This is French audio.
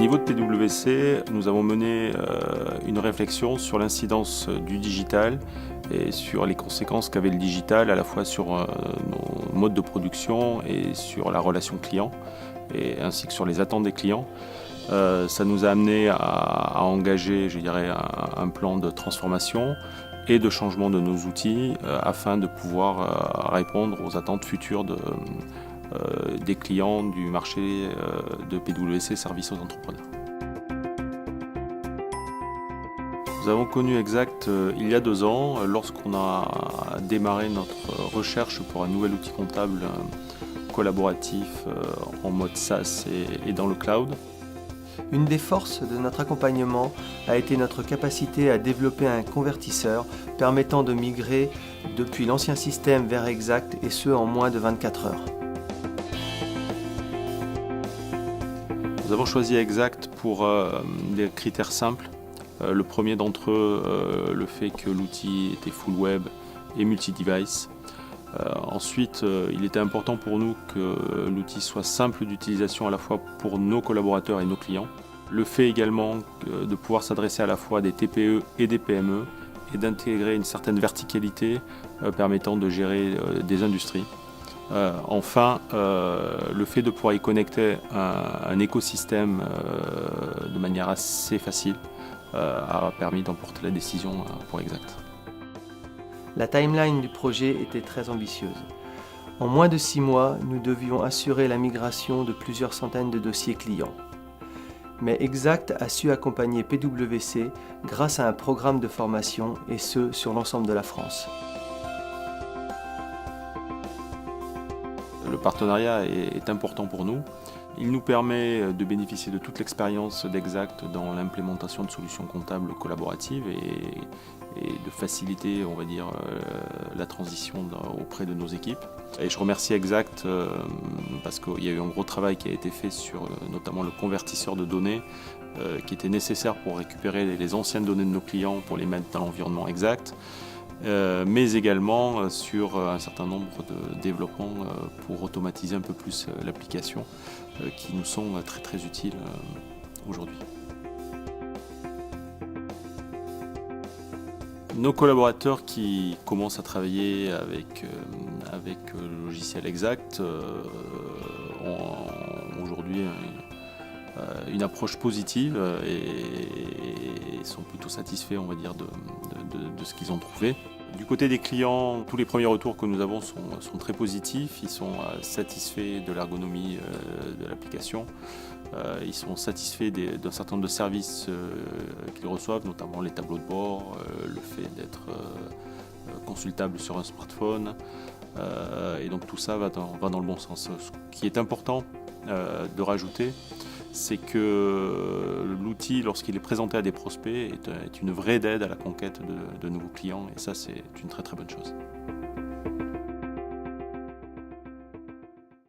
niveau de PwC, nous avons mené une réflexion sur l'incidence du digital et sur les conséquences qu'avait le digital à la fois sur nos modes de production et sur la relation client, et ainsi que sur les attentes des clients. Ça nous a amené à engager, je dirais, un plan de transformation et de changement de nos outils afin de pouvoir répondre aux attentes futures des clients du marché de PwC Services aux entrepreneurs. Nous avons connu Exact il y a 2 ans lorsqu'on a démarré notre recherche pour un nouvel outil comptable collaboratif en mode SaaS et dans le cloud. Une des forces de notre accompagnement a été notre capacité à développer un convertisseur permettant de migrer depuis l'ancien système vers Exact, et ce en moins de 24 heures. Nous avons choisi Exact pour des critères simples. Le premier d'entre eux, le fait que l'outil était full web et multi-device. Ensuite, il était important pour nous que l'outil soit simple d'utilisation à la fois pour nos collaborateurs et nos clients. Le fait également de pouvoir s'adresser à la fois à des TPE et des PME et d'intégrer une certaine verticalité permettant de gérer des industries. Enfin, le fait de pouvoir y connecter un écosystème de manière assez facile a permis d'emporter la décision pour Exact. La timeline du projet était très ambitieuse. En moins de 6 mois, nous devions assurer la migration de plusieurs centaines de dossiers clients. Mais Exact a su accompagner PwC grâce à un programme de formation, et ce sur l'ensemble de la France. Le partenariat est important pour nous. Il nous permet de bénéficier de toute l'expérience d'Exact dans l'implémentation de solutions comptables collaboratives et de faciliter, on va dire, la transition auprès de nos équipes. Et je remercie Exact parce qu'il y a eu un gros travail qui a été fait sur notamment le convertisseur de données qui était nécessaire pour récupérer les anciennes données de nos clients pour les mettre dans l'environnement Exact. Mais également sur un certain nombre de développements pour automatiser un peu plus l'application qui nous sont très très utiles aujourd'hui. Nos collaborateurs qui commencent à travailler avec le logiciel Exact ont aujourd'hui une approche positive et sont plutôt satisfaits, on va dire, de ce qu'ils ont trouvé. Du côté des clients, tous les premiers retours que nous avons sont très positifs. Ils sont satisfaits de l'ergonomie de l'application. Ils sont satisfaits d'un certain nombre de services qu'ils reçoivent, notamment les tableaux de bord, le fait d'être consultable sur un smartphone. Et donc tout ça va dans le bon sens. Ce qui est important de rajouter, c'est que l'outil, lorsqu'il est présenté à des prospects, est une vraie aide à la conquête de nouveaux clients, et ça, c'est une très très bonne chose.